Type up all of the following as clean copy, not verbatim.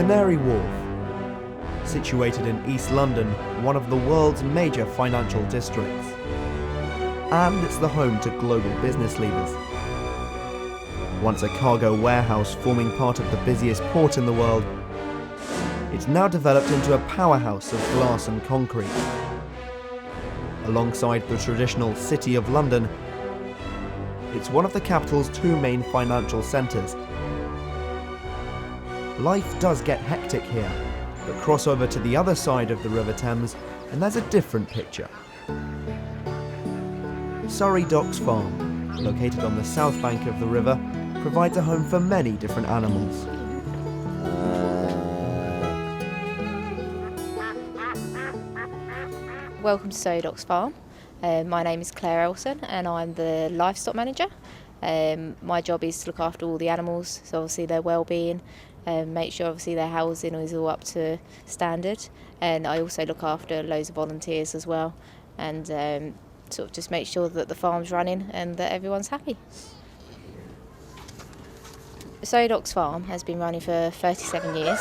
Canary Wharf. Situated in East London, one of the world's major financial districts. And it's the home to global business leaders. Once a cargo warehouse forming part of the busiest port in the world, it's now developed into a powerhouse of glass and concrete. Alongside the traditional City of London, it's one of the capital's two main financial centres. Life does get hectic here, but cross over to the other side of the River Thames and there's a different picture. Surrey Docks Farm, located on the south bank of the river, provides a home for many different animals. Welcome to Surrey Docks Farm. My name is Claire Elson and I'm the livestock manager. My job is to look after all the animals, so obviously their well-being, make sure obviously their housing is all up to standard, and I also look after loads of volunteers as well, and sort of just make sure that the farm's running and that everyone's happy. Surrey Docks Farm has been running for 37 years.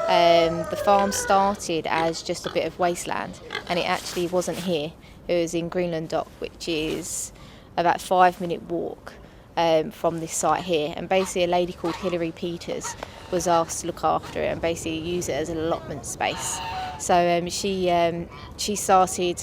The farm started as just a bit of wasteland, and it actually wasn't here. It was in Greenland Dock, which is about a 5-minute walk from this site here. And basically a lady called Hilary Peters was asked to look after it and basically use it as an allotment space. So she started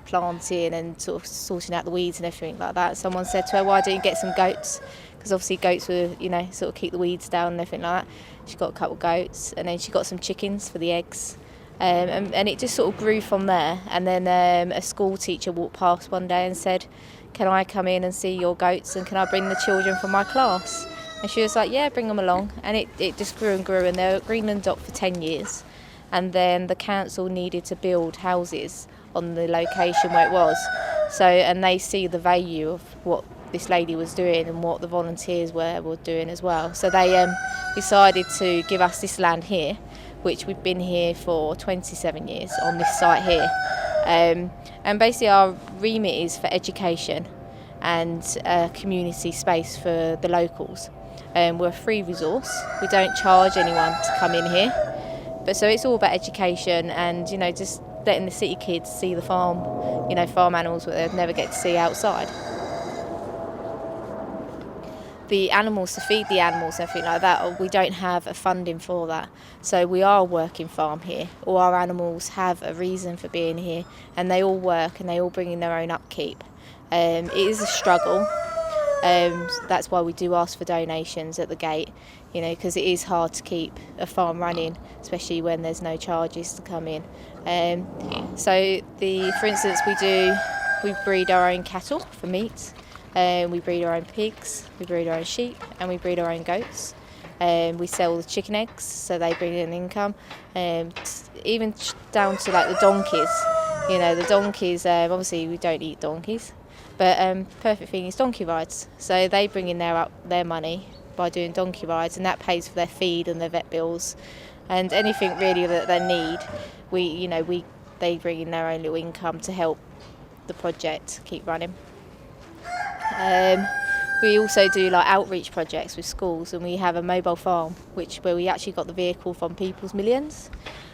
planting and sort of sorting out the weeds and everything like that. Someone said to her, why don't you get some goats? Because obviously goats were, sort of keep the weeds down and everything like that. She got a couple of goats, and then she got some chickens for the eggs. And it just sort of grew from there. And then a school teacher walked past one day and said, can I come in and see your goats, and can I bring the children from my class? And she was like, yeah, bring them along. And it just grew and grew, and they were at Greenland Dock for 10 years. And then the council needed to build houses on the location where it was. So, and they see the value of what this lady was doing and what the volunteers were doing as well. So they decided to give us this land here, which we've been here for 27 years on this site here. And basically our remit is for education and community space for the locals. We're a free resource. We don't charge anyone to come in here. But so it's all about education and, just letting the city kids see the farm, farm animals that they'd never get to see outside. The animals, to feed the animals and everything like that, we don't have a funding for that. So we are a working farm here. All our animals have a reason for being here, and they all work and they all bring in their own upkeep. It is a struggle. That's why we do ask for donations at the gate, because it is hard to keep a farm running, especially when there's no charges to come in. For instance, we breed our own cattle for meat. We breed our own pigs, we breed our own sheep, and we breed our own goats. We sell the chicken eggs, so they bring in income. Even down to like the donkeys. The donkeys, obviously we don't eat donkeys, but perfect thing is donkey rides. So they bring in their money by doing donkey rides, and that pays for their feed and their vet bills, and anything really that they need. They bring in their own little income to help the project keep running. We also do like outreach projects with schools, and we have a mobile farm where we actually got the vehicle from People's Millions,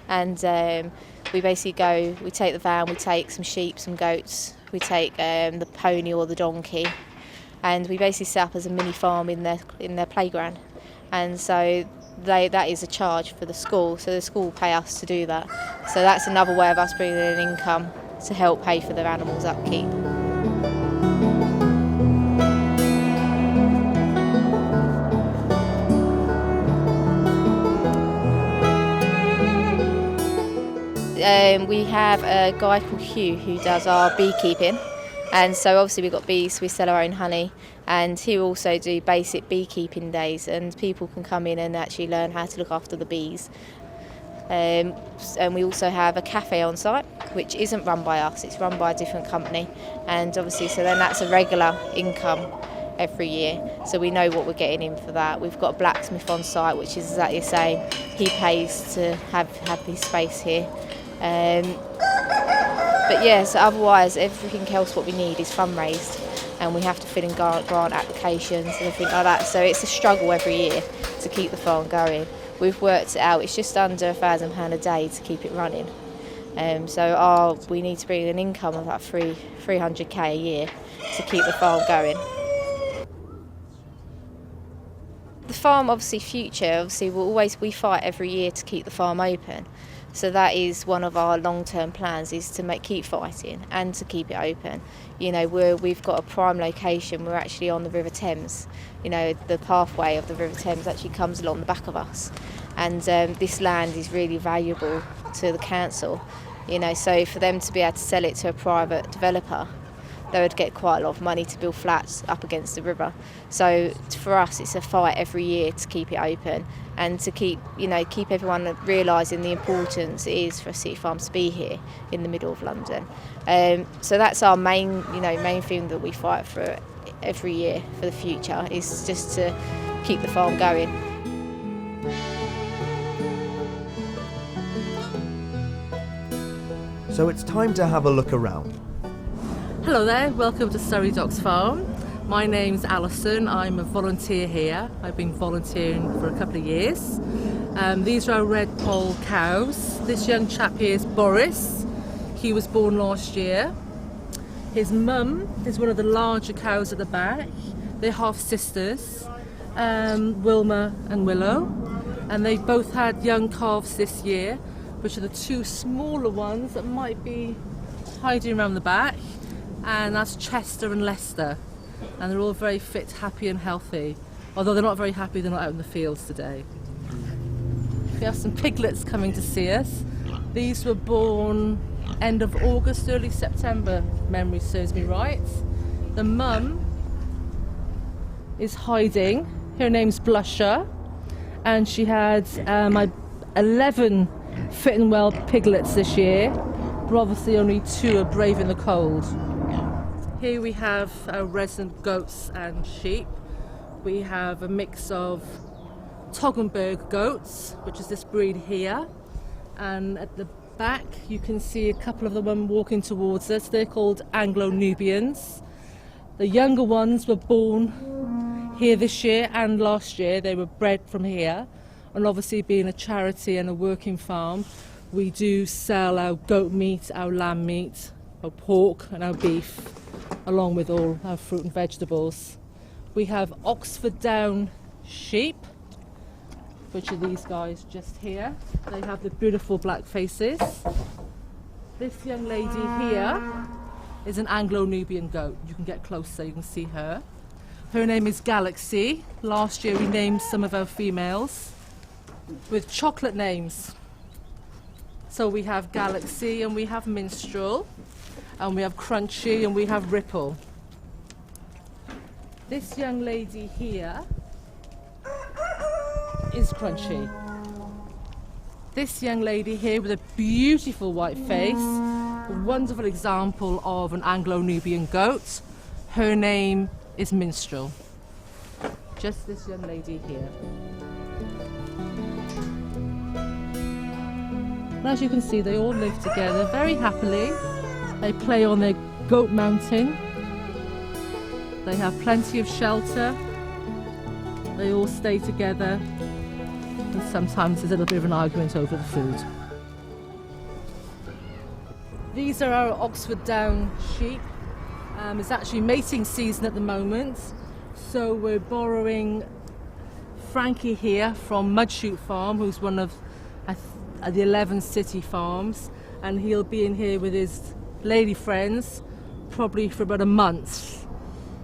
and we basically we take the van, we take some sheep, some goats, we take the pony or the donkey, and we basically set up as a mini farm in their playground, and so that is a charge for the school, so the school pay us to do that. So that's another way of us bringing in income to help pay for their animals' upkeep. We have a guy called Hugh who does our beekeeping, and so obviously we've got bees, so we sell our own honey, and he will also do basic beekeeping days, and people can come in and actually learn how to look after the bees. And we also have a cafe on site, which isn't run by us, it's run by a different company, and obviously so then that's a regular income every year, so we know what we're getting in for that. We've got a blacksmith on site, which is exactly the same. He pays to have this space here. But yeah, so otherwise everything else what we need is fundraised, and we have to fill in grant applications and everything like that, so it's a struggle every year to keep the farm going. we've worked it out. It's just under £1,000 a day to keep it running. So we need to bring an income of about 300k a year to keep the farm going. The farm, obviously, we fight every year to keep the farm open. So that is one of our long-term plans, is to keep fighting and to keep it open. We've got a prime location. We're actually on the River Thames. The pathway of the River Thames actually comes along the back of us, and this land is really valuable to the council. So for them to be able to sell it to a private developer, they would get quite a lot of money to build flats up against the river. So for us, it's a fight every year to keep it open and to keep everyone realising the importance it is for city farms to be here in the middle of London. So that's our main thing that we fight for every year for the future, is just to keep the farm going. So it's time to have a look around. Hello there, welcome to Surrey Docks Farm. My name's Alison, I'm a volunteer here. I've been volunteering for a couple of years. These are our red poll cows. This young chap here is Boris. He was born last year. His mum is one of the larger cows at the back. They're half sisters, Wilma and Willow. And they've both had young calves this year, which are the two smaller ones that might be hiding around the back. And that's Chester and Leicester, and they're all very fit, happy and healthy. Although they're not very happy, they're not out in the fields today. We have some piglets coming to see us. These were born end of August, early September, if memory serves me right. The mum is hiding. Her name's Blusher, and she had 11 fit and well piglets this year, but obviously only 2 are braving the cold. Here we have our resident goats and sheep. We have a mix of Toggenburg goats, which is this breed here, and at the back you can see a couple of them walking towards us. They're called Anglo-Nubians. The younger ones were born here this year and last year. They were bred from here, and obviously being a charity and a working farm, we do sell our goat meat, our lamb meat, our pork and our beef, along with all our fruit and vegetables. We have Oxford Down sheep, which are these guys just here. They have the beautiful black faces. This young lady here is an Anglo-Nubian goat. You can get close so you can see her. Her name is Galaxy. Last year we named some of our females with chocolate names. So we have Galaxy, and we have Minstrel, and we have Crunchy, and we have Ripple. This young lady here is Crunchy. This young lady here with a beautiful white face, a wonderful example of an Anglo-Nubian goat. Her name is Minstrel. Just this young lady here. And as you can see, they all live together very happily. They play on their goat mountain. They have plenty of shelter. They all stay together. And sometimes there's a little bit of an argument over the food. These are our Oxford Down sheep. It's actually mating season at the moment. So we're borrowing Frankie here from Mudshoot Farm, who's one of the 11 city farms. And he'll be in here with his lady friends probably for about a month.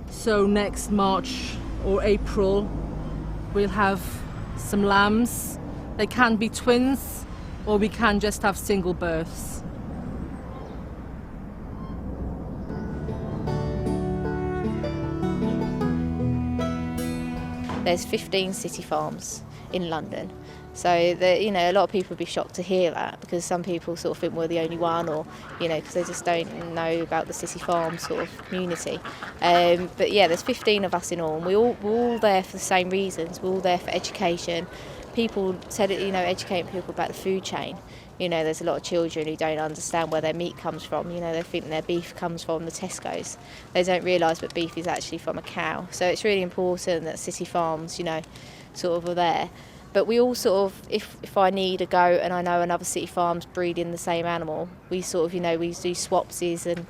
So next March or April we'll have some lambs. They can be twins, or we can just have single births. There's 15 city farms in London. So a lot of people would be shocked to hear that, because some people sort of think we're the only one, or because they just don't know about the city farm sort of community. But yeah, there's 15 of us in all, and we're all there for the same reasons. We're all there for education. People said educating people about the food chain. There's a lot of children who don't understand where their meat comes from. They think their beef comes from the Tesco's. They don't realise that beef is actually from a cow. So it's really important that city farms, sort of are there. But we all sort of, if I need a goat and I know another city farm's breeding the same animal, we sort of, we do swapsies, and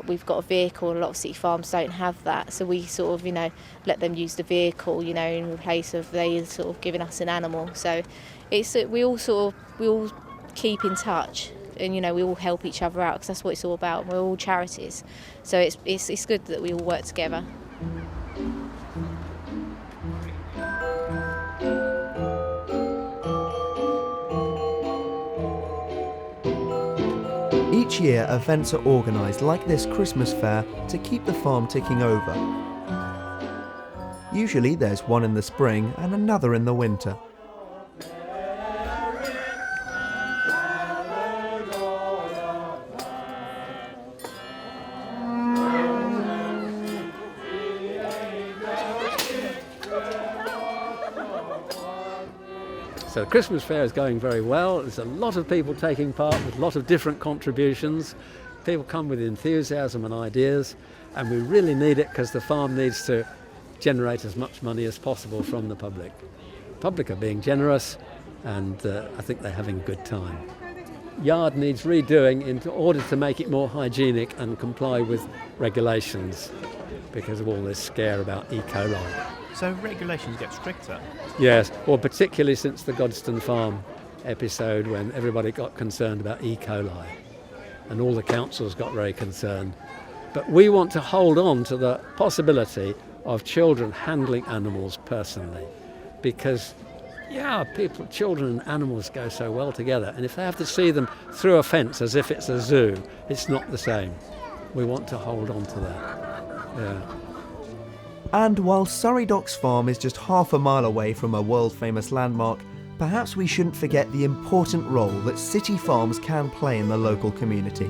we've got a vehicle. A lot of city farms don't have that, so we sort of let them use the vehicle, in place of they sort of giving us an animal. So it's we all keep in touch, and we all help each other out, because that's what it's all about. We're all charities, so it's good that we all work together. Each year, events are organised like this Christmas fair to keep the farm ticking over. Usually there's one in the spring and another in the winter. So the Christmas fair is going very well. There's a lot of people taking part with a lot of different contributions. People come with enthusiasm and ideas, and we really need it because the farm needs to generate as much money as possible from the public. The public are being generous, and I think they're having a good time. Yard needs redoing in order to make it more hygienic and comply with regulations because of all this scare about E. coli. So regulations get stricter? Yes, well, particularly since the Godstone Farm episode, when everybody got concerned about E. coli, and all the councils got very concerned. But we want to hold on to the possibility of children handling animals personally, because children and animals go so well together, and if they have to see them through a fence as if it's a zoo, it's not the same. We want to hold on to that. Yeah. And while Surrey Docks Farm is just half a mile away from a world-famous landmark, perhaps we shouldn't forget the important role that city farms can play in the local community.